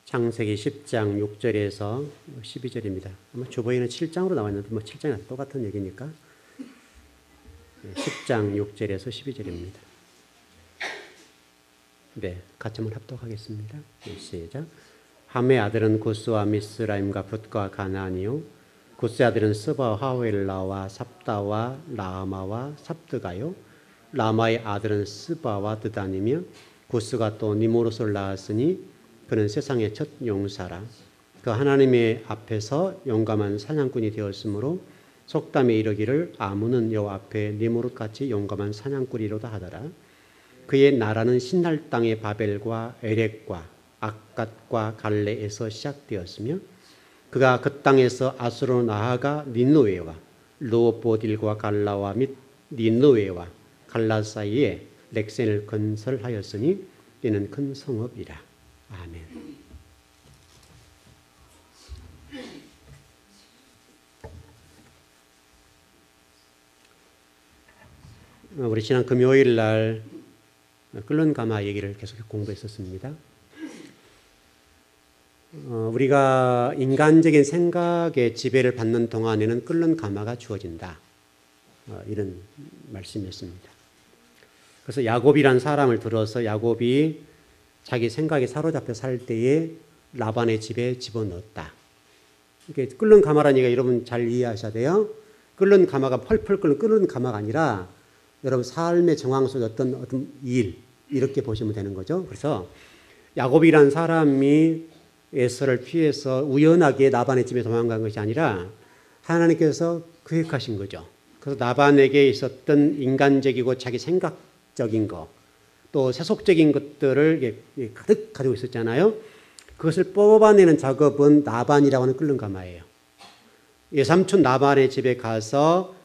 창세기 10장 6절에서 12절입니다. 아마 주보에는 7장으로 나와 있는데 7장이 똑같은 얘기니까 10장 6절에서 12절입니다. 네, 같이 한번 합독하겠습니다. 시작. 함의 아들은 구스와 미스라임과 붓과 가나안이요 구스의 아들은 스바와 하웰라와 삽다와 라마와 삽드가요 라마의 아들은 스바와 드단이며 구스가 또 니모롯을 낳았으니 그는 세상의 첫 용사라. 그 하나님의 앞에서 용감한 사냥꾼이 되었으므로 속담에 이르기를 아문은 여호와 앞에 니모롯같이 용감한 사냥꾼이로다 하더라. 그의 나라는 신할 땅의 바벨과 에렉과 악갓과 갈레에서 시작되었으며 그가 그 땅에서 아수르로 나아가 니느웨와 르호보딜과 갈라와 및 니느웨와 갈라 사이에 렉센을 건설하였으니 이는 큰 성읍이라. 아멘. 우리 지난 금요일 날 끓는 가마 얘기를 계속 공부했었습니다. 우리가 인간적인 생각의 지배를 받는 동안에는 끓는 가마가 주어진다. 이런 말씀이었습니다. 그래서 야곱이란 사람을 들어서 야곱이 자기 생각에 사로잡혀 살 때에 라반의 집에 집어넣었다. 이렇게 끓는 가마라는 얘기가 여러분 잘 이해하셔야 돼요. 끓는 가마가 펄펄 끓는 가마가 아니라 여러분 삶의 정황 속의 어떤 일 이렇게 보시면 되는 거죠. 그래서 야곱이란 사람이 에서를 피해서 우연하게 라반의 집에 도망간 것이 아니라 하나님께서 계획하신 거죠. 그래서 라반에게 있었던 인간적이고 자기 생각적인 것 또 세속적인 것들을 가득 가지고 있었잖아요. 그것을 뽑아내는 작업은 라반이라고 하는 끓는 가마예요. 외삼촌 라반의 집에 가서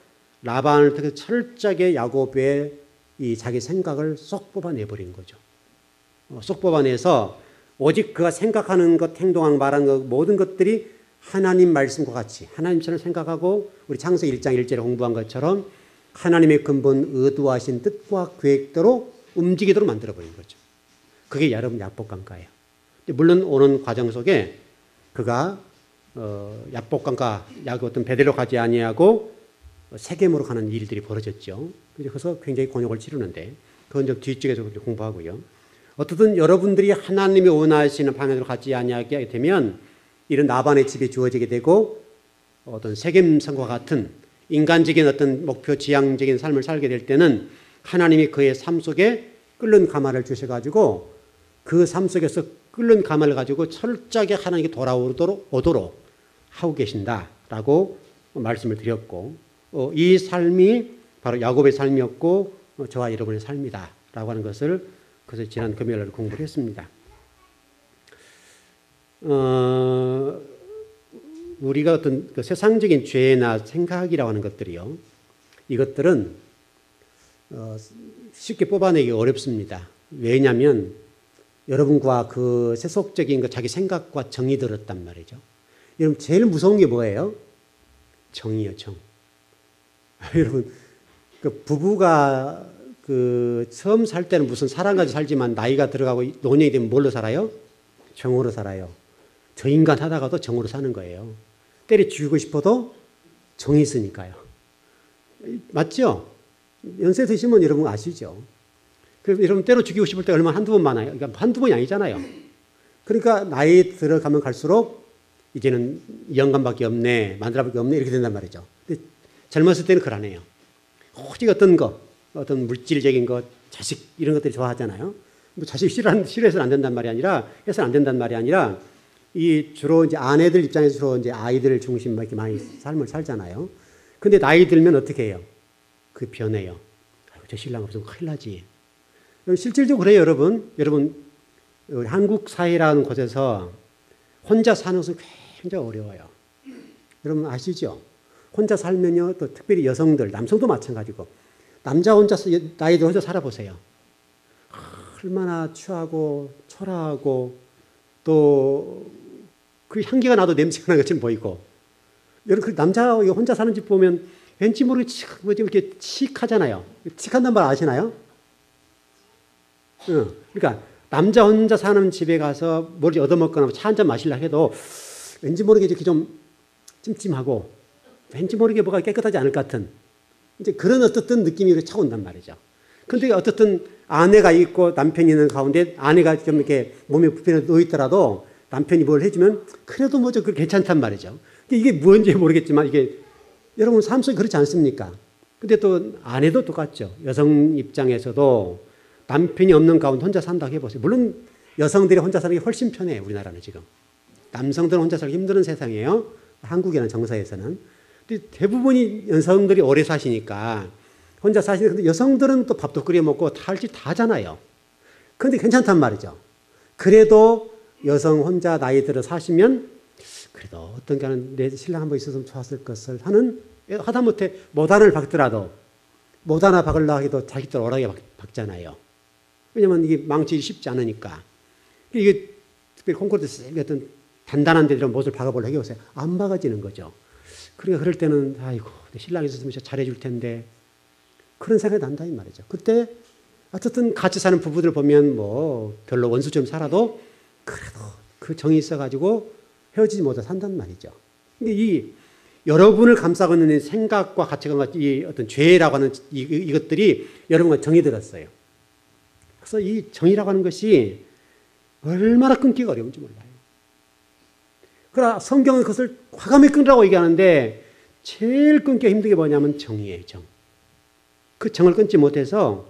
라반을 되게 철저하게 야곱의 이 자기 생각을 쏙 뽑아내버린 거죠. 쏙 뽑아내서 오직 그가 생각하는 것, 행동하는 말하는 것 모든 것들이 하나님 말씀과 같이 하나님처럼 생각하고 우리 창세기 1장 1절에 공부한 것처럼 하나님의 근본 의도하신 뜻과 계획대로 움직이도록 만들어버린 거죠. 그게 여러분 야복강가예요. 물론 오는 과정 속에 그가 야복강가 어떤 베델로 가지 아니하고 세겜으로 가는 일들이 벌어졌죠. 그래서 굉장히 곤욕을 치르는데 그건 좀 뒤쪽에서 공부하고요. 어떻든 여러분들이 하나님이 원하시는 방향으로 가지 아니하게 되면 이런 라반의 집에 주어지게 되고 어떤 세겜성과 같은 인간적인 어떤 목표 지향적인 삶을 살게 될 때는 하나님이 그의 삶 속에 끓는 가마를 주셔가지고 그 삶 속에서 끓는 가마를 가지고 철저하게 하나님께 돌아오도록 하고 계신다라고 말씀을 드렸고 이 삶이 바로 야곱의 삶이었고 저와 여러분의 삶이다라고 하는 것을 그래서 지난 금요일날 공부를 했습니다. 우리가 어떤 그 세상적인 죄나 생각이라고 하는 것들이요. 이것들은 쉽게 뽑아내기 어렵습니다. 왜냐하면 여러분과 그 세속적인 그 자기 생각과 정이 들었단 말이죠. 여러분 제일 무서운 게 뭐예요? 정이요, 정. 여러분 그 부부가 그 처음 살 때는 무슨 사랑 가지고 살지만 나이가 들어가고 노년이 되면 뭘로 살아요? 정으로 살아요. 저 인간 하다가도 정으로 사는 거예요. 때려 죽이고 싶어도 정이 있으니까요. 맞죠? 연세 드시면 여러분 아시죠? 여러분 때려 죽이고 싶을 때 얼마나 한두 번 많아요. 그러니까 한두 번이 아니잖아요. 그러니까 나이 들어가면 갈수록 이제는 영감밖에 없네, 마누라밖에 없네 이렇게 된단 말이죠. 근데 젊었을 때는 그걸 안 해요. 오직 어떤 물질적인 것, 자식 이런 것들이 좋아하잖아요. 뭐 자식 싫어해서는 안 된단 말이 아니라 해서는 안 된단 말이 아니라 이 주로 이제 아내들 입장에서 주로 이제 아이들 중심으로 이렇게 많이 삶을 살잖아요. 근데 나이 들면 어떻게 해요? 그 변해요. 아이고, 저 신랑 없으면 큰일 나지. 실질적으로 그래요, 여러분. 여러분, 한국 사회라는 곳에서 혼자 사는 것은 굉장히 어려워요. 여러분 아시죠? 혼자 살면요, 또 특별히 여성들, 남성도 마찬가지고, 남자 혼자, 나이들 혼자 살아보세요. 얼마나 추하고, 초라하고, 또, 그 향기가 나도 냄새가 나는 것처럼 보이고, 여러분, 그 남자 혼자 사는 집 보면 왠지 모르게 이렇게 칙하잖아요. 칙한단 말 아시나요? 그러니까 남자 혼자 사는 집에 가서 뭘 얻어먹거나 차 한잔 마시려 해도 왠지 모르게 이렇게 좀 찜찜하고 왠지 모르게 뭐가 깨끗하지 않을 것 같은 이제 그런 어떻든 느낌이 차고 온단 말이죠. 근데 어떻든 아내가 있고 남편이 있는 가운데 아내가 좀 이렇게 몸에 불편해 놓여 있더라도 남편이 뭘 해주면 그래도 뭐죠. 그 괜찮단 말이죠. 이게 뭔지 모르겠지만 이게 여러분 삶 속에 그렇지 않습니까? 근데 또 아내도 똑같죠. 여성 입장에서도 남편이 없는 가운데 혼자 산다고 해보세요. 물론 여성들이 혼자 사는 게 훨씬 편해요. 우리나라는 지금. 남성들은 혼자 살기 힘든 세상이에요. 한국이나 정서에서는. 근데 대부분이 여성들이 오래 사시니까 혼자 사시는데 여성들은 또 밥도 끓여 먹고 다 할 짓 다 하잖아요. 그런데 괜찮단 말이죠. 그래도 여성 혼자 나이 들어 사시면 그래도 어떤 게는 내 신랑 한번 있었으면 좋았을 것을 하는 하다못해 모단을 박더라도 못 하나 박으려고 해도 자기들 오락에 박잖아요. 왜냐면 이게 망치기 쉽지 않으니까. 이게 특별히 콘크리트 어떤 단단한 데로 못을 박아보려고 해보세요. 안 박아지는 거죠. 그러니까 그럴 때는 아이고 내 신랑이 있었으면 잘해줄 텐데 그런 생각이 난다 이 말이죠. 그때 어쨌든 같이 사는 부부들 보면 뭐 별로 원수처럼 살아도 그래도 그 정이 있어가지고 헤어지지 못해 산단 말이죠. 근데 이 여러분을 감싸고 있는 생각과 가치관과 이 어떤 죄라고 하는 이것들이 여러분과 정이 들었어요. 그래서 이 정이라고 하는 것이 얼마나 끊기가 어려운지 몰라요. 그러나 성경은 그것을 과감히 끊으라고 얘기하는데 제일 끊기 힘든 게 뭐냐면 정이에요. 정. 그 정을 끊지 못해서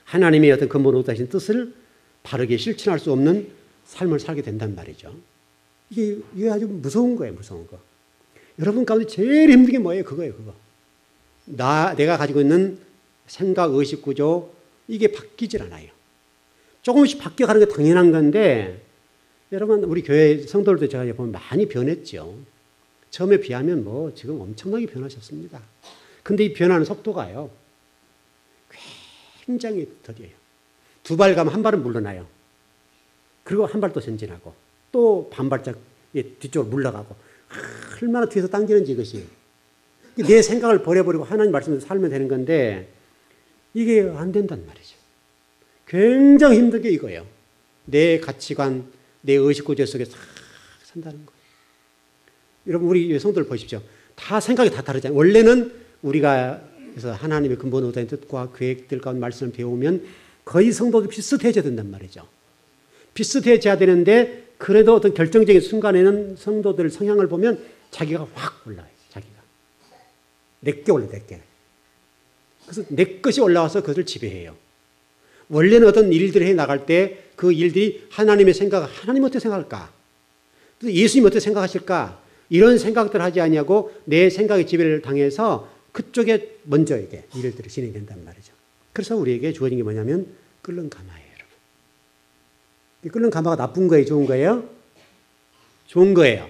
하나님의 어떤 근본으로 다신 뜻을 바르게 실천할 수 없는 삶을 살게 된단 말이죠. 이게 아주 무서운 거예요. 무서운 거. 여러분 가운데 제일 힘든 게 뭐예요? 그거예요. 그거. 내가 가지고 있는 생각, 의식 구조 이게 바뀌질 않아요. 조금씩 바뀌어가는 게 당연한 건데 여러분 우리 교회 성도들도 제가 보면 많이 변했죠. 처음에 비하면 뭐 지금 엄청나게 변하셨습니다. 근데 이 변하는 속도가요. 굉장히 더뎌요. 두 발 가면 한 발은 물러나요. 그리고 한 발 또 전진하고 또 반발짝 뒤쪽으로 물러가고 얼마나 뒤에서 당기는지 이것이. 내 생각을 버려버리고 하나님 말씀대로 살면 되는 건데 이게 안 된단 말이죠. 굉장히 힘든 게 이거예요. 내 가치관, 내 의식구조 속에 싹 산다는 거예요. 여러분 우리 성도들 보십시오. 다 생각이 다 다르잖아요. 원래는 우리가 그래서 하나님의 근본으로 된 뜻과 계획들 가운데 말씀을 배우면 거의 성도들 비슷해져야 된단 말이죠. 비슷해져야 되는데 그래도 어떤 결정적인 순간에는 성도들 성향을 보면 자기가 확 올라와요. 자기가. 내게 올라요. 내게. 그래서 내 것이 올라와서 그것을 지배해요. 원래는 어떤 일들을 해 나갈 때 그 일들이 하나님의 생각, 하나님 어떻게 생각할까? 예수님 어떻게 생각하실까? 이런 생각들 하지 아니하고 내 생각의 지배를 당해서 그쪽에 먼저 이게 일들이 진행된단 말이죠. 그래서 우리에게 주어진 게 뭐냐면 끓는 가마예요, 여러분. 이 끓는 가마가 나쁜 거예요, 좋은 거예요? 좋은 거예요.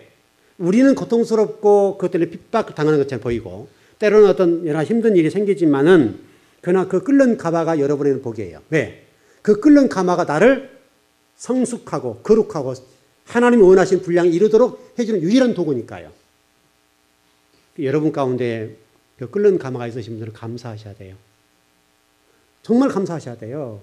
우리는 고통스럽고 그것 때문에 핍박을 당하는 것처럼 보이고 때로는 어떤 여러 힘든 일이 생기지만은 그러나 그 끓는 가마가 여러분에게는 복이에요. 왜? 그 끓는 가마가 나를 성숙하고 거룩하고 하나님이 원하신 분량이 이루도록 해주는 유일한 도구니까요. 여러분 가운데 그 끓는 가마가 있으신 분들은 감사하셔야 돼요. 정말 감사하셔야 돼요.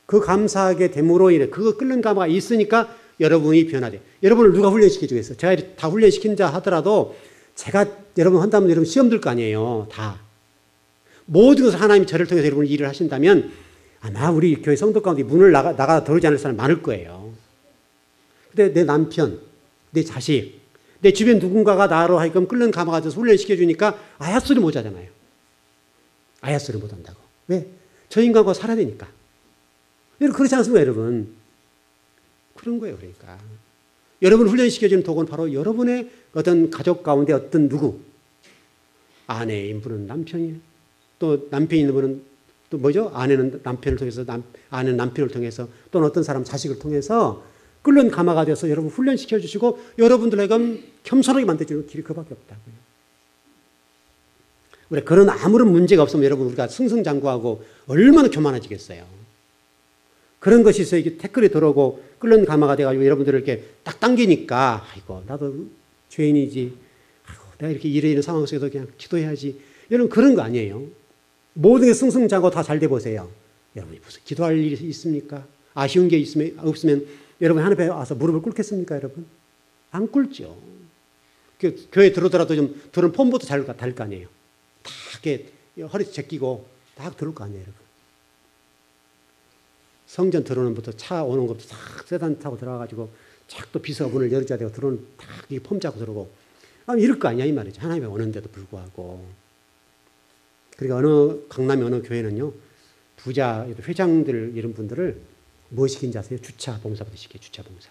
그 감사하게 됨으로 인해 그 끓는 가마가 있으니까 여러분이 변화돼요. 여러분을 누가 훈련시켜 주겠어요? 제가 다 훈련시킨 자 하더라도 제가 여러분 한다면 여러분 시험 들 거 아니에요. 다. 모든 것을 하나님이 저를 통해서 여러분 일을 하신다면 아마 우리 교회 성도 가운데 문을 나가 들어오지 않을 사람 많을 거예요. 근데 내 남편, 내 자식, 내 주변 누군가가 나로 하여금 끓는 가마가 돼서 훈련시켜 주니까 아야 소리 못 하잖아요. 아야 소리 못 한다고. 왜? 저 인간과 살아야 되니까. 여러분 그렇지 않습니까, 여러분? 그런 거예요, 그러니까. 여러분을 훈련시켜주는 도구는 바로 여러분의 어떤 가족 가운데 어떤 누구, 아내인 분은 남편이에요. 또 남편이 있는 분은 또 뭐죠? 아내는 남편을 통해서, 아내는 남편을 통해서 또는 어떤 사람 자식을 통해서 끓는 가마가 돼서 여러분 훈련시켜 주시고 여러분들에게 겸손하게 만들어주는 길이 그밖에 없다고요. 우리 그런 아무런 문제가 없으면 여러분 우리가 승승장구하고 얼마나 교만해지겠어요. 그런 것이 있어요. 이게 태클이 들어오고 끓는 가마가 돼가지고 여러분들을 이렇게 딱 당기니까 아이고 나도 죄인이지. 아이고 내가 이렇게 이런 상황 속에서 그냥 기도해야지. 여러분 그런 거 아니에요. 모든 게 승승장구 다 잘 돼 보세요. 여러분이 무슨 기도할 일이 있습니까? 아쉬운 게 없으면 여러분 하나님 앞에 와서 무릎을 꿇겠습니까, 여러분? 안 꿇죠. 교회 들어오더라도 좀 들은 폼부터 잘 달 거 아니에요. 다 이렇게 허리 제끼고 딱 들어올 거 아니에요, 여러분. 성전 들어오는 것부터 차 오는 것부터 싹 세단 타고 들어가가지고 착 또 비서문을 열어줘야 되고 들어오는 딱 이렇게 폼 잡고 들어오고 이럴 거 아니야 이 말이죠. 하나님이 오는데도 불구하고. 그러니까 강남의 어느 교회는요 부자 회장들 이런 분들을 뭐 시킨지 아세요? 주차 봉사부터 시켜요. 주차 봉사.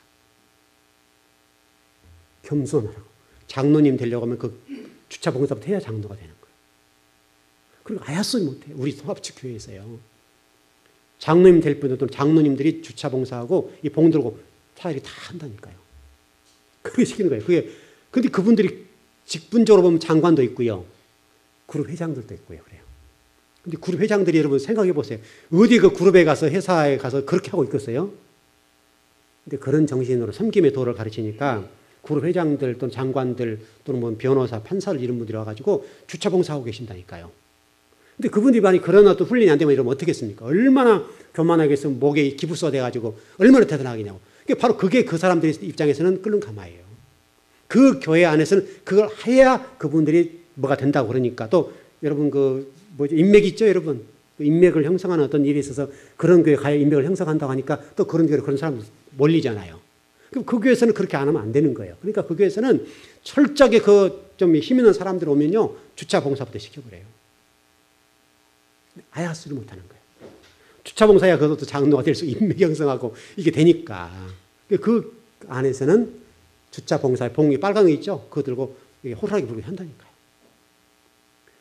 겸손하라고. 장로님 되려고 하면 그 주차 봉사부터 해야 장로가 되는 거예요. 그리고 아야소리 못해요. 우리 통합측 교회에서요. 장로님 될 분들도 장로님들이 주차 봉사하고 이 봉 들고 차 이렇게 다 한다니까요. 그렇게 시키는 거예요. 근데 그분들이 직분적으로 보면 장관도 있고요. 그룹 회장들도 있고요. 그래요. 근데 그룹 회장들이 여러분 생각해 보세요. 어디 그 그룹에 가서 회사에 가서 그렇게 하고 있겠어요? 근데 그런 정신으로 섬김의 도를 가르치니까 그룹 회장들 또는 장관들 또는 뭐 변호사, 판사를 이런 분들이 와가지고 주차 봉사하고 계신다니까요. 근데 그분들이 만약 그런 어떤 훈련이 안 되면 이러면 어떻겠습니까? 얼마나 교만하겠으면 목에 기부스가 돼가지고 얼마나 대단하겠냐고. 바로 그게 그 사람들 입장에서는 끓는 가마예요. 그 교회 안에서는 그걸 해야 그분들이 뭐가 된다고 그러니까 또 여러분 인맥이 있죠, 여러분. 인맥을 형성하는 어떤 일이 있어서 그런 교회에 가야 인맥을 형성한다고 하니까 또 그런 교회로 그런 사람들 몰리잖아요. 그럼 그 교회에서는 그렇게 안 하면 안 되는 거예요. 그러니까 그 교회에서는 철저하게 좀 힘 있는 사람들 오면요 주차 봉사부터 시켜버려요. 아야스를 못하는 거예요. 주차 봉사야 그것도 장로가 될 수 인맥 형성하고 이게 되니까 그 안에서는 주차 봉사의 봉이 빨간 거 있죠. 그거 들고 호루라기 불고 한다니까요.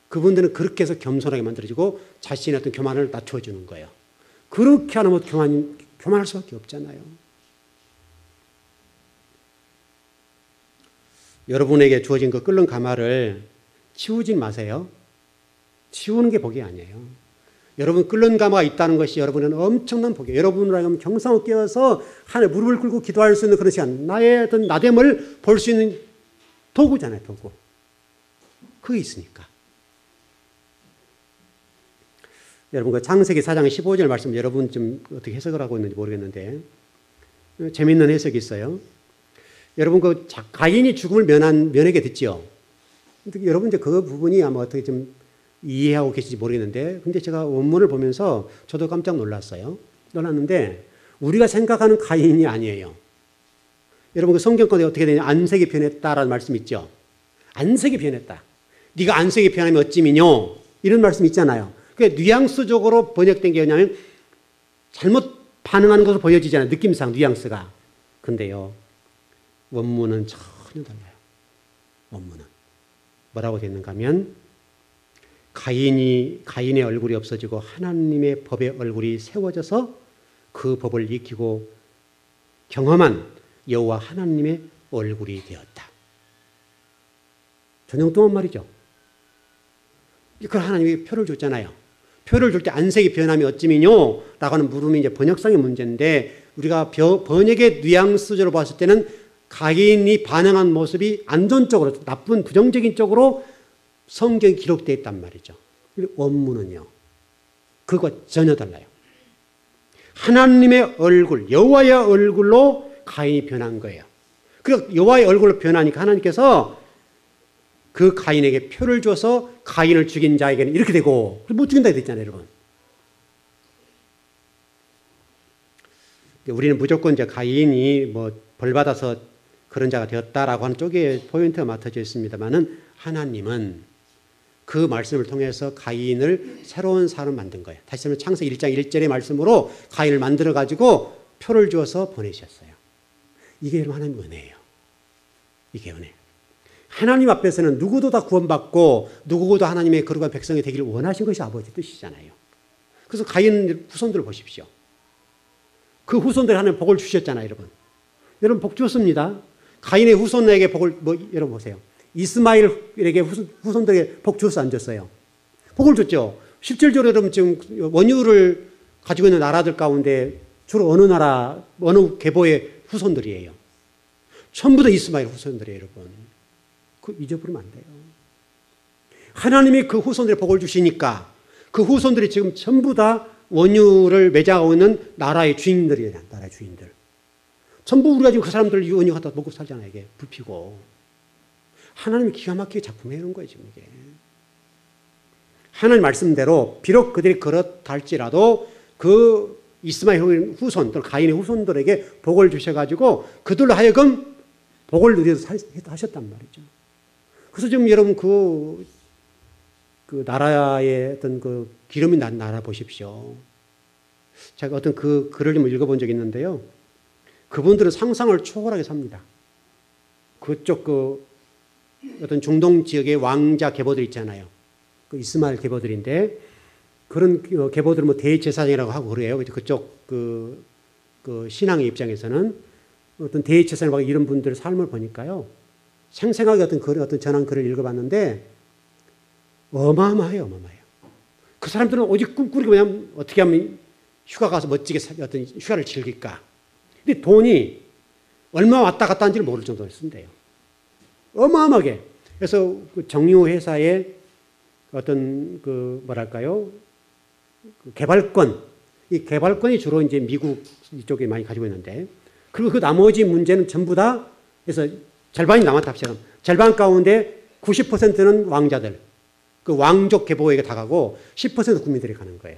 그분들은 그렇게 해서 겸손하게 만들어지고 자신의 어떤 교만을 낮춰주는 거예요. 그렇게 안 하면 교만할 수밖에 없잖아요. 여러분에게 주어진 그 끓는 가마를 치우진 마세요. 치우는 게 복이 아니에요. 여러분 끓는 가마가 있다는 것이 여러분은 엄청난 복이에요. 여러분을 경성을 깨어서 하늘 무릎을 꿇고 기도할 수 있는 그런 시간, 나의 어떤 나됨을 볼 수 있는 도구잖아요, 도구. 그게 있으니까. 여러분 그 창세기 4장 15절 말씀 여러분 좀 어떻게 해석을 하고 있는지 모르겠는데 재미있는 해석이 있어요. 여러분 그 가인이 죽음을 면하게 됐죠. 근데 여러분 이제 그 부분이 아마 어떻게 좀 이해하고 계신지 모르겠는데, 근데 제가 원문을 보면서 저도 깜짝 놀랐는데 우리가 생각하는 가인이 아니에요. 여러분 그 성경권에 어떻게 되냐? 안색이 변했다라는 말씀 있죠. 안색이 변했다. 네가 안색이 변하면 어찌미뇨? 이런 말씀 있잖아요. 그게 뉘앙스적으로 번역된 게 뭐냐면 잘못 반응하는 것으로 보여지잖아요. 느낌상 뉘앙스가. 근데요 원문은 전혀 달라요. 원문은 뭐라고 되어 있는가 하면 가인의 얼굴이 없어지고 하나님의 법의 얼굴이 세워져서 그 법을 익히고 경험한 여호와 하나님의 얼굴이 되었다. 전형동안 말이죠. 그걸 하나님이 표를 줬잖아요. 표를 줄 때 안색이 변하면 어찌미뇨? 라고 하는 물음이 이제 번역상의 문제인데 우리가 번역의 뉘앙스적으로 봤을 때는 가인이 반응한 모습이 안전적으로 나쁜 부정적인 쪽으로 성경에 기록되어 있단 말이죠. 원문은요. 그것과 전혀 달라요. 하나님의 얼굴, 여호와의 얼굴로 가인이 변한 거예요. 그리고 여호와의 얼굴로 변하니까 하나님께서 그 가인에게 표를 줘서 가인을 죽인 자에게는 이렇게 되고 못 죽인다 했잖아요, 여러분. 우리는 무조건 이제 가인이 벌 받아서 그런 자가 되었다라고 하는 쪽에 포인트가 맡아져 있습니다만은 하나님은 그 말씀을 통해서 가인을 새로운 사람을 만든 거예요. 다시 말하면 창세기 1장 1절의 말씀으로 가인을 만들어 가지고 표를 주어서 보내셨어요. 이게 여러분 하나님의 은혜예요. 이게 은혜. 하나님 앞에서는 누구도 다 구원받고 누구도 하나님의 거룩한 백성이 되기를 원하신 것이 아버지 뜻이잖아요. 그래서 가인 후손들을 보십시오. 그 후손들 하나님 복을 주셨잖아요, 여러분. 여러분 복 주었습니다. 가인의 후손에게 복을 여러분 보세요. 이스마엘에게 후손들에게 복 주었어 안 줬어요? 복을 줬죠. 실질적으로 여러분 지금 원유를 가지고 있는 나라들 가운데 주로 어느 계보의 후손들이에요. 전부 다 이스마엘 후손들이에요, 여러분. 그거 잊어버리면 안 돼요. 하나님이 그 후손들의 복을 주시니까 그 후손들이 지금 전부 다 원유를 매장하고 있는 나라의 주인들이에요. 나라의 주인들. 전부 우리가 지금 그 사람들 원유 갖다 먹고 살잖아요. 이게 불피고. 하나님이 기가 막히게 작품해 놓은 거예요. 지금 이게. 하나님 말씀대로 비록 그들이 그렇다 할지라도 그 이스마엘 후손, 또 가인의 후손들에게 복을 주셔가지고 그들로 하여금 복을 누리도록 하셨단 말이죠. 그래서 지금 여러분 그 나라의 어떤 그 기름이 난 나라 보십시오. 제가 어떤 그 글을 좀 읽어본 적이 있는데요. 그분들은 상상을 초월하게 삽니다. 그쪽 그 어떤 중동 지역의 왕자 계보들 있잖아요. 그 이스마엘 계보들인데 그런 계보들은 뭐 대제사장이라고 하고 그래요. 그쪽 그 신앙의 입장에서는 어떤 대제사장 이런 분들의 삶을 보니까요. 생생하게 어떤 전한 글을 읽어봤는데 어마어마해요, 어마어마해요. 그 사람들은 오직 꿈꾸는 게 뭐냐면 어떻게 하면 휴가 가서 멋지게 어떤 휴가를 즐길까. 근데 돈이 얼마 왔다 갔다 한지를 모를 정도로 쓴대요. 어마어마하게. 그래서 그 정유 회사의 어떤 그 뭐랄까요? 그 개발권. 이 개발권이 주로 이제 미국 이쪽에 많이 가지고 있는데 그리고 그 나머지 문제는 전부 다 그래서 절반이 남았다 합시다. 절반 가운데 90%는 왕자들. 그 왕족 계보에게 다 가고 10% 국민들이 가는 거예요.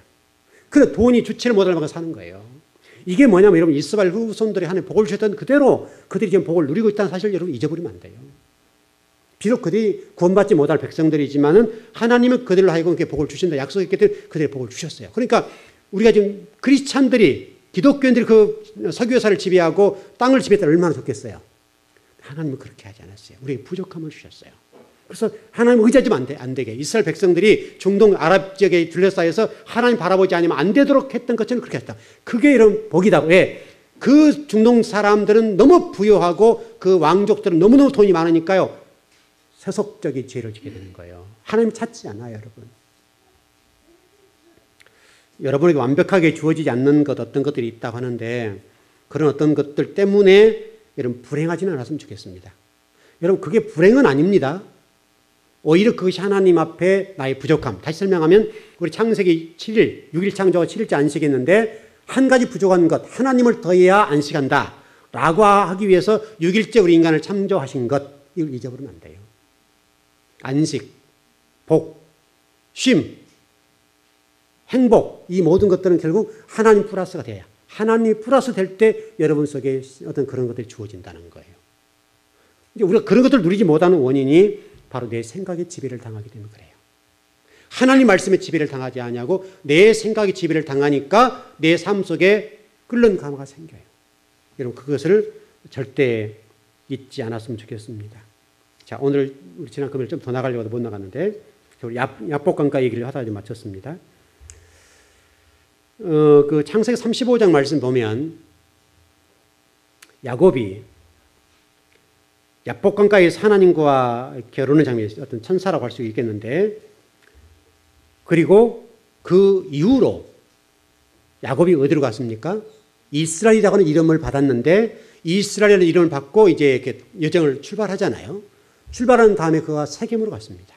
그래서 돈이 주체를 못할 만큼 사는 거예요. 이게 뭐냐면 여러분 이스라엘 후손들이 하나님 복을 주셨던 그대로 그들이 지금 복을 누리고 있다는 사실을 여러분 잊어버리면 안 돼요. 비록 그들이 구원받지 못할 백성들이지만은 하나님은 그들로 하여금 그렇게 복을 주신다 약속했기 때문에 그들의 복을 주셨어요. 그러니까 우리가 지금 크리스찬들이 기독교인들이 그 석유회사를 지배하고 땅을 지배했다면 얼마나 좋겠어요. 하나님은 그렇게 하지 않았어요. 우리에게 부족함을 주셨어요. 그래서 하나님 의지하면 안 되게 이스라엘 백성들이 중동 아랍 지역에 둘러싸여서 하나님 바라보지 않으면 안 되도록 했던 것처럼 그렇게 했다. 그게 이런 복이다. 왜? 그 중동 사람들은 너무 부유하고 그 왕족들은 너무너무 돈이 많으니까요. 세속적인 죄를 지게 되는 거예요. 하나님 찾지 않아요, 여러분. 여러분에게 완벽하게 주어지지 않는 것 어떤 것들이 있다고 하는데 그런 어떤 것들 때문에 여러분 불행하지는 않았으면 좋겠습니다. 여러분 그게 불행은 아닙니다. 오히려 그것이 하나님 앞에 나의 부족함. 다시 설명하면 우리 창세기 7일, 6일 창조가 7일째 안식했는데 한 가지 부족한 것, 하나님을 더해야 안식한다 라고 하기 위해서 6일째 우리 인간을 창조하신 것, 이걸 잊어버리면 안 돼요. 안식, 복, 쉼, 행복 이 모든 것들은 결국 하나님 플러스가 돼야 하나님 플러스 될 때 여러분 속에 어떤 그런 것들이 주어진다는 거예요. 이제 우리가 그런 것들을 누리지 못하는 원인이 바로 내 생각의 지배를 당하기 때문에 그래요. 하나님 말씀의 지배를 당하지 않냐고 내 생각의 지배를 당하니까 내 삶 속에 끓는 감화가 생겨요. 여러분 그것을 절대 잊지 않았으면 좋겠습니다. 자, 오늘 우리 지난 금요일 좀 더 나가려고 못 나갔는데 야복강가 얘기를 하다가 좀 마쳤습니다. 그 창세기 35장 말씀 보면 야곱이 야복강가에서 하나님과 결혼의 장면이 어떤 천사라고 할 수 있겠는데 그리고 그 이후로 야곱이 어디로 갔습니까? 이스라엘이라고 하는 이름을 받았는데 이스라엘이라는 이름을 받고 이제 이렇게 여정을 출발하잖아요. 출발한 다음에 그가 세겜으로 갔습니다.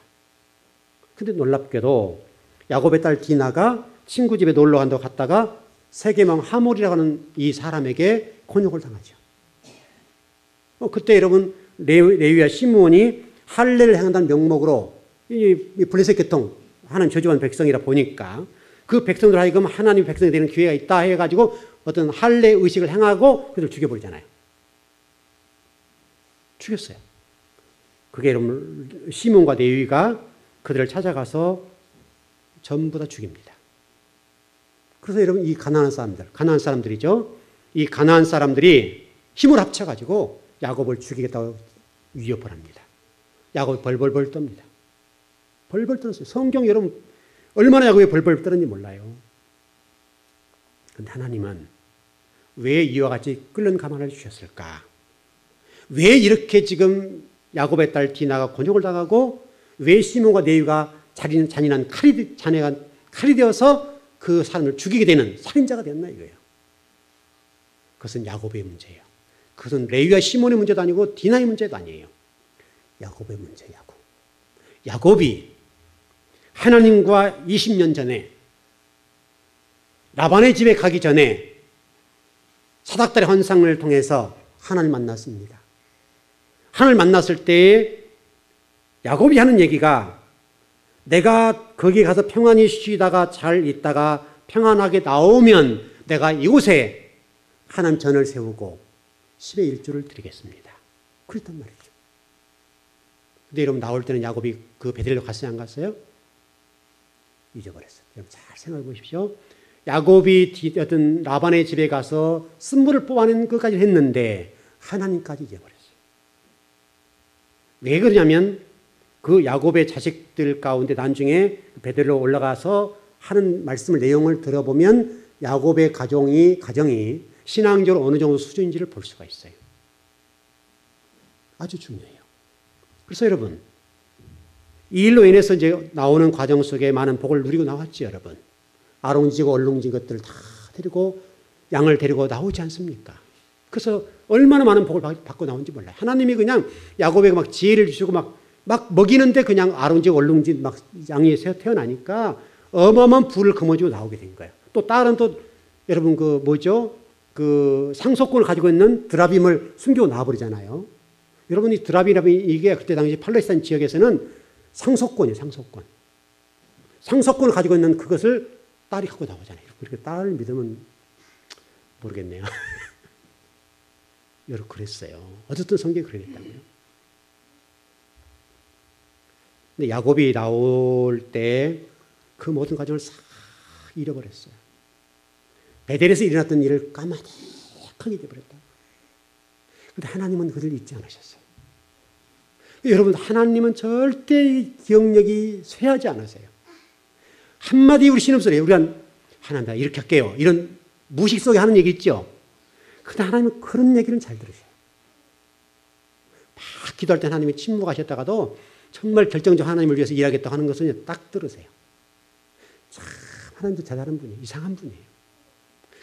근데 놀랍게도 야곱의 딸 디나가 친구 집에 놀러 간다고 갔다가 세겜 왕 하몰이라고 하는 이 사람에게 곤욕을 당하죠. 그때 여러분 레위와 시므온이 할례를 행한다는 명목으로 이 블레셋 계통 하나님 저주받은 백성이라 보니까 그 백성들 하여금 하나님 백성이 되는 기회가 있다 해가지고 어떤 할례 의식을 행하고 그들을 죽여버리잖아요. 죽였어요. 그게 여러분 시몬과 레위가 그들을 찾아가서 전부 다 죽입니다. 그래서 여러분 이 가나안 사람들이죠. 이 가나안 사람들이 힘을 합쳐가지고 야곱을 죽이겠다고 위협을 합니다. 야곱이 벌벌벌 떱니다. 벌벌 떨었어요. 성경 여러분 얼마나 야곱이 벌벌 떨었는지 몰라요. 그런데 하나님은 왜 이와 같이 끓는 가만을 주셨을까? 왜 이렇게 지금 야곱의 딸 디나가 곤욕을 당하고 왜 시몬과 레위가 잔인한 칼이 되어서 그 사람을 죽이게 되는 살인자가 되었나 이거예요. 그것은 야곱의 문제예요. 그것은 레위와 시몬의 문제도 아니고 디나의 문제도 아니에요. 야곱의 문제예요. 야곱이 하나님과 20년 전에 라반의 집에 가기 전에 사닥다리 환상을 통해서 하나님을 만났습니다. 하나님을 만났을 때 야곱이 하는 얘기가 내가 거기에 가서 평안히 쉬다가 잘 있다가 평안하게 나오면 내가 이곳에 하나님 전을 세우고 10의 1조를 드리겠습니다. 그랬단 말이죠. 근데 여러분 나올 때는 야곱이 그 베델로 갔어요? 안 갔어요? 잊어버렸어요. 여러분 잘 생각해 보십시오. 야곱이 어떤 라반의 집에 가서 쓴물을 뽑아내는 것까지 했는데 하나님까지 잊어버렸어요. 왜 그러냐면 그 야곱의 자식들 가운데 나중에 베델로 올라가서 하는 말씀을 내용을 들어보면 야곱의 가정이 신앙적으로 어느 정도 수준인지를 볼 수가 있어요. 아주 중요해요. 그래서 여러분 이 일로 인해서 이제 나오는 과정 속에 많은 복을 누리고 나왔지 여러분. 아롱지고 얼룩진 것들을 다 데리고 양을 데리고 나오지 않습니까? 그래서 얼마나 많은 복을 받고 나온지 몰라요. 하나님이 그냥 야곱에게 막 지혜를 주시고 막 먹이는데 그냥 아롱지고 얼룩진 막 양이 태어나니까 어마어마한 부를 거머쥐고 나오게 된 거예요. 또 딸은 또 여러분 그 상속권을 가지고 있는 드라빔을 숨기고 나와버리잖아요. 여러분 이 드라빔이 이게 그때 당시 팔레스타인 지역에서는 상속권이에요. 상속권을 가지고 있는 그것을 딸이 갖고 나오잖아요. 그렇게 딸을 믿으면 모르겠네요. 여러분 그랬어요. 어쨌든 성경이 그랬다고요. 근데 야곱이 나올 때 그 모든 과정을 싹 잃어버렸어요. 베델에서 일어났던 일을 까마득하게 잊어버렸다. 그런데 하나님은 그들 잊지 않으셨어요. 여러분 하나님은 절대 기억력이 쇠하지 않으세요. 한마디 우리 신음소리에 우리가 하나님 이렇게 할게요. 이런 무식 속에 하는 얘기 있죠. 그런데 하나님은 그런 얘기는 잘 들으세요. 막 기도할 때 하나님이 침묵하셨다가도 정말 결정적으로 하나님을 위해서 일하겠다고 하는 것은 딱 들으세요. 참 하나님도 대단한 분이에요. 이상한 분이에요.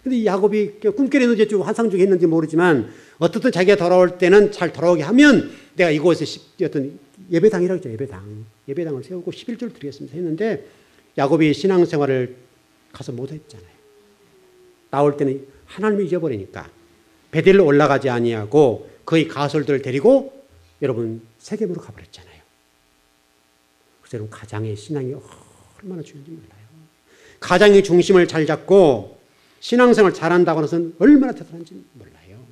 근데 이 야곱이 꿈결에는 이제 환상 중에 했는지 모르지만 어떻든 자기가 돌아올 때는 잘 돌아오게 하면 내가 이곳에 어떤 예배당이라고 했죠. 예배당을 세우고 11조를 드리겠습니다 했는데 야곱이 신앙생활을 가서 못했잖아요. 나올 때는 하나님을 잊어버리니까 베델로 올라가지 아니하고 그의 가솔들을 데리고 여러분 세겜으로 가버렸잖아요. 그래서 여러분 가장의 신앙이 얼마나 중요한지 몰라요. 가장의 중심을 잘 잡고 신앙생활을 잘한다고 해서 얼마나 대단한지 몰라요.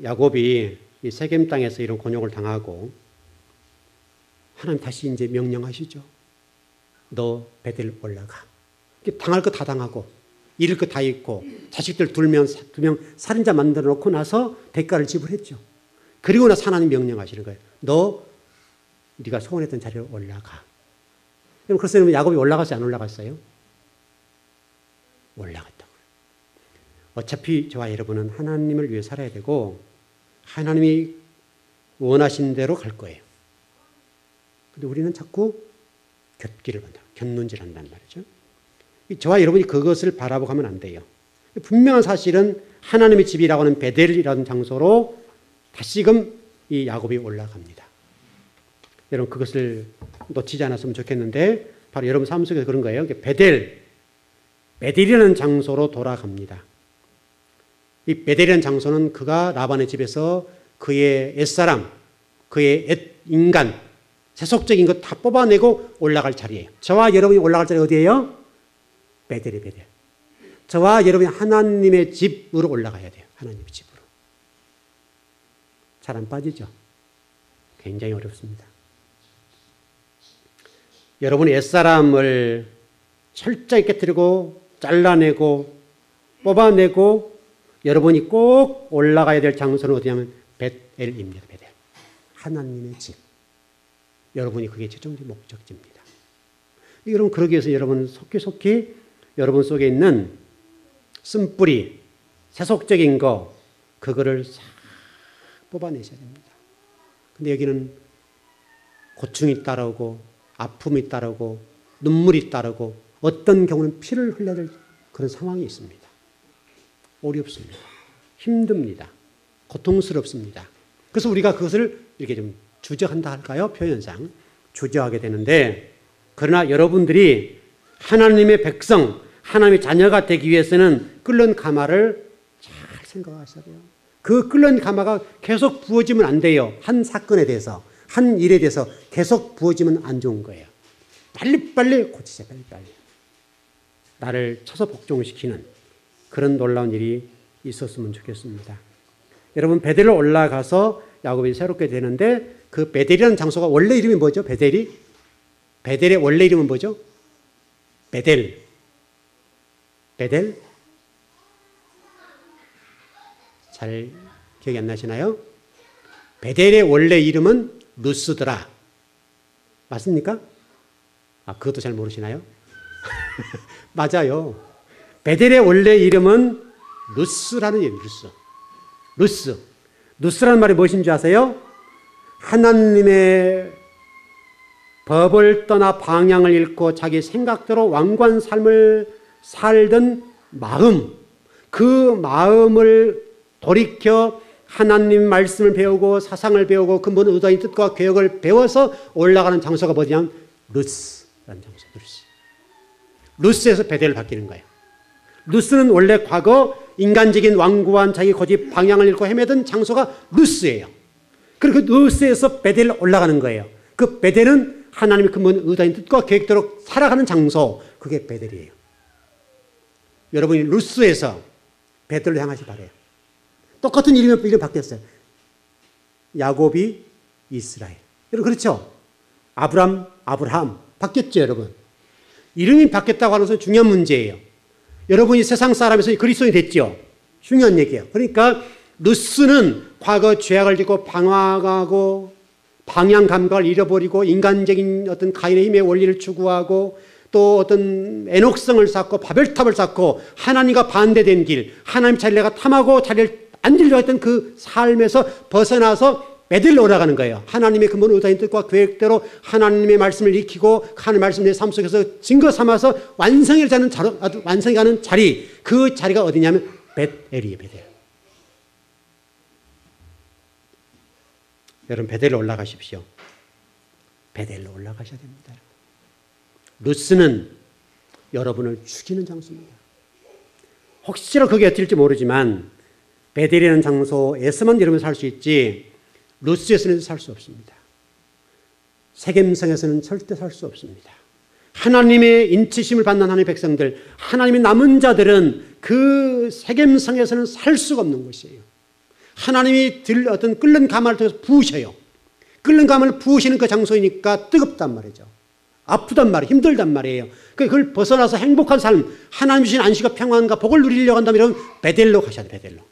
야곱이 이 세겜 땅에서 이런 곤욕을 당하고 하나님 다시 이제 명령하시죠. 너 베델 올라가. 당할 거 다 당하고 잃을 거 다 잃고 자식들 두 명 살인자 만들어 놓고 나서 대가를 지불했죠. 그리고 나서 하나님 명령하시는 거예요. 너 네가 소원했던 자리로 올라가. 그래서 여러분 야곱이 올라갔어요? 안 올라갔어요? 올라갔다고요. 어차피 저와 여러분은 하나님을 위해 살아야 되고 하나님이 원하신 대로 갈 거예요. 근데 우리는 자꾸 곁길을 본다. 곁눈질 한단 말이죠. 저와 여러분이 그것을 바라보고 하면 안 돼요. 분명한 사실은 하나님의 집이라고 하는 베델이라는 장소로 다시금 이 야곱이 올라갑니다. 여러분 그것을 놓치지 않았으면 좋겠는데 바로 여러분 삶 속에서 그런 거예요. 베델이라는 장소로 돌아갑니다. 이 베델이라는 장소는 그가 라반의 집에서 그의 옛사람, 그의 옛 인간, 세속적인 것 다 뽑아내고 올라갈 자리예요. 저와 여러분이 올라갈 자리 어디예요? 베델이 베델. 저와 여러분이 하나님의 집으로 올라가야 돼요. 하나님의 집으로. 잘 안 빠지죠? 굉장히 어렵습니다. 여러분의 옛사람을 철저히 깨뜨리고 잘라내고 뽑아내고 여러분이 꼭 올라가야 될 장소는 어디냐면 베델입니다. 베델. 하나님의 집. 여러분이 그게 최종적 목적지입니다. 여러분 그러기 위해서 여러분 속히 여러분 속에 있는 쓴뿌리, 세속적인 거 그거를 싹 뽑아내셔야 됩니다. 근데 여기는 고충이 따르고 아픔이 따르고 눈물이 따르고 어떤 경우는 피를 흘려야 될 그런 상황이 있습니다. 어렵습니다. 힘듭니다. 고통스럽습니다. 그래서 우리가 그것을 이렇게 좀 주저한다 할까요? 표현상 주저하게 되는데 그러나 여러분들이 하나님의 백성, 하나님의 자녀가 되기 위해서는 끓는 가마를 잘 생각하셔야 돼요. 그 끓는 가마가 계속 부어지면 안 돼요. 한 사건에 대해서, 한 일에 대해서 계속 부어지면 안 좋은 거예요. 빨리빨리 고치세요. 빨리빨리. 나를 쳐서 복종시키는 그런 놀라운 일이 있었으면 좋겠습니다. 여러분, 베델로 올라가서 야곱이 새롭게 되는데 그 베델이라는 장소가 원래 이름이 뭐죠? 베델이? 베델의 원래 이름은 뭐죠? 베델. 베델? 잘 기억이 안 나시나요? 베델의 원래 이름은 루스더라. 맞습니까? 그것도 잘 모르시나요? 맞아요. 베델의 원래 이름은 루스라는 이름이에요. 루스. 루스라는 말이 무엇인지 아세요? 하나님의 법을 떠나 방향을 잃고 자기 생각대로 완고한 삶을 살던 마음, 그 마음을 돌이켜 하나님 말씀을 배우고 사상을 배우고 근본 의도의 뜻과 계획을 배워서 올라가는 장소가 뭐냐면 루스라는 장소예요. 루스에서 베델을 바뀌는 거예요. 루스는 원래 과거 인간적인 완고한 자기 고집 방향을 잃고 헤매던 장소가 루스예요. 그리고 그 루스에서 베델로 올라가는 거예요. 그 베델은 하나님의 근본 의도인 뜻과 계획대로 살아가는 장소, 그게 베델이에요. 여러분이 루스에서 베델로 향하시 바래요. 똑같은 이름 바뀌었어요. 야곱이 이스라엘. 여러분 그렇죠? 아브람 바뀌었죠, 여러분. 이름이 바뀌었다고 하는 것은 중요한 문제예요. 여러분이 세상 사람에서 그리스도인이 됐죠. 중요한 얘기예요. 그러니까 루스는 과거 죄악을 짓고 방황하고 방향 감각을 잃어버리고 인간적인 어떤 가인의 힘의 원리를 추구하고 또 어떤 애녹성을 쌓고 바벨탑을 쌓고 하나님과 반대된 길, 하나님 자리를 내가 탐하고 자리를 앉으려고 했던 그 삶에서 벗어나서 베델로 올라가는 거예요. 하나님의 근본 의도인 뜻과 계획대로 하나님의 말씀을 익히고 하나님의 말씀을 내 삶 속에서 증거 삼아서 완성해 가는 자리, 그 자리가 어디냐면 베델이에요. 베델. 여러분 베델로 올라가십시오. 베델로 올라가셔야 됩니다. 루스는 여러분을 죽이는 장소입니다. 혹시라도 그게 어떨지 모르지만 베델이라는 장소에서만 여러분이 살 수 있지 루스에서는 살 수 없습니다. 세겜성에서는 절대 살 수 없습니다. 하나님의 인치심을 받는 하나님의 백성들, 하나님의 남은 자들은 그 세겜성에서는 살 수가 없는 것이에요. 하나님이 어떤 끓는 가마를 통해서 부으셔요. 끓는 가마를 부으시는 그 장소이니까 뜨겁단 말이죠. 아프단 말이에요. 힘들단 말이에요. 그걸 벗어나서 행복한 삶, 하나님 주신 안식과 평안과 복을 누리려고 한다면 여러분 베델로 가셔야 돼요. 베델로.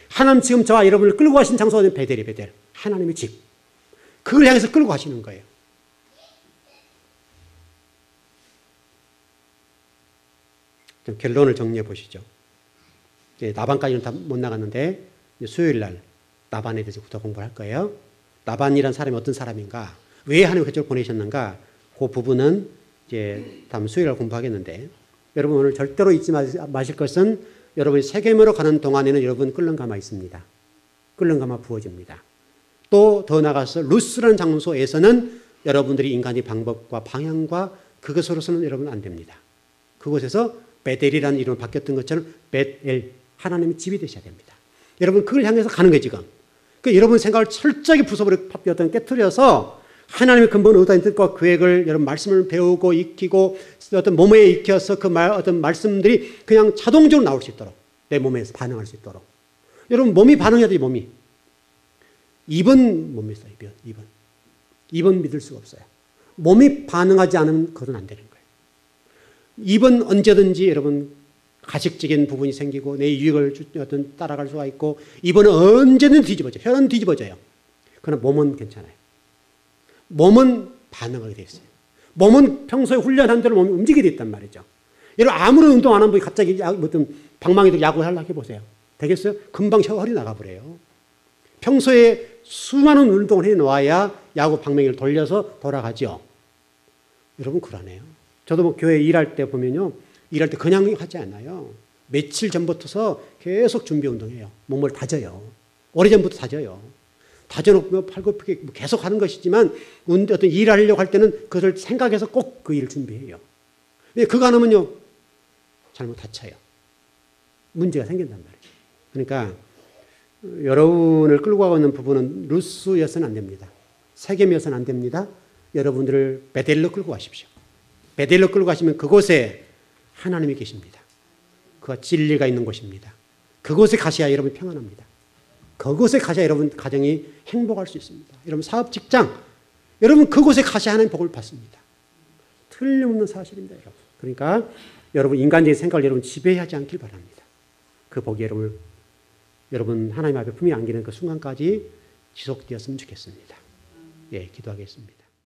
하나님 지금 저와 여러분을 끌고 가신 장소가 베델이에요. 베델. 하나님의 집. 그걸 향해서 끌고 가시는 거예요. 좀 결론을 정리해 보시죠. 나반까지는 다 못 나갔는데 수요일 날 나반에 대해서 더 공부를 할 거예요. 나반이라는 사람이 어떤 사람인가? 왜 하나님이 그쪽을 보내셨는가? 그 부분은 이제 다음 수요일 날 공부하겠는데 여러분 오늘 절대로 잊지 마실 것은 여러분이 세겜으로 가는 동안에는 여러분 끓는 가마 있습니다. 끓는 가마 부어집니다. 또 더 나가서 루스라는 장소에서는 여러분들이 인간의 방법과 방향과 그것으로서는 여러분 안 됩니다. 그곳에서 베델이라는 이름으로 바뀌었던 것처럼 베델, 하나님의 집이 되셔야 됩니다. 여러분 그걸 향해서 가는 거예요 지금. 그러니까 여러분 생각을 철저하게 부숴버리고 깨트려서 하나님의 근본 의도인 뜻과 계획을 여러분 말씀을 배우고 익히고 어떤 몸에 익혀서 그 어떤 말씀들이 그냥 자동적으로 나올 수 있도록 내 몸에서 반응할 수 있도록 여러분 몸이 반응해야 돼요. 몸이. 입은 못 믿어요. 입은 믿을 수가 없어요. 몸이 반응하지 않으면 그건 안 되는 거예요. 입은 언제든지 여러분 가식적인 부분이 생기고 내 유익을 어떤 따라갈 수가 있고 입은 언제든지 뒤집어져요. 혀는 뒤집어져요. 그러나 몸은 괜찮아요. 몸은 반응하게 되어 있어요. 몸은 평소에 훈련한 대로 몸이 움직이게 되어 있단 말이죠. 여러분 아무런 운동 안 하는 분이 갑자기 어떤 방망이도 야구를 하려고 해보세요. 되겠어요? 금방 허리 나가버려요. 평소에 수많은 운동을 해놓아야 야구 방망이를 돌려서 돌아가죠. 여러분 그러네요. 저도 뭐 교회 일할 때 보면요. 일할 때 그냥 하지 않아요. 며칠 전부터서 계속 준비 운동해요. 몸을 다져요. 오래전부터 다져요. 다져놓고 팔굽히게 계속 하는 것이지만 어떤 일을 하려고 할 때는 그것을 생각해서 꼭 그 일을 준비해요. 그거 안 하면요 잘못 다쳐요. 문제가 생긴단 말이에요. 그러니까 여러분을 끌고 가고 있는 부분은 루스여서는 안 됩니다. 세겜이어서는 안 됩니다. 여러분들을 베델로 끌고 가십시오. 베델로 끌고 가시면 그곳에 하나님이 계십니다. 그가 진리가 있는 곳입니다. 그곳에 가셔야 여러분 평안합니다. 그곳에 가셔야 여러분 가정이 행복할 수 있습니다. 여러분 사업 직장, 여러분 그곳에 가셔야 하나님 복을 받습니다. 틀림없는 사실입니다, 여러분. 그러니까 여러분 인간적인 생각을 여러분 지배하지 않길 바랍니다. 그 복이 여러분 하나님 앞에 품에 안기는 그 순간까지 지속되었으면 좋겠습니다. 예, 기도하겠습니다.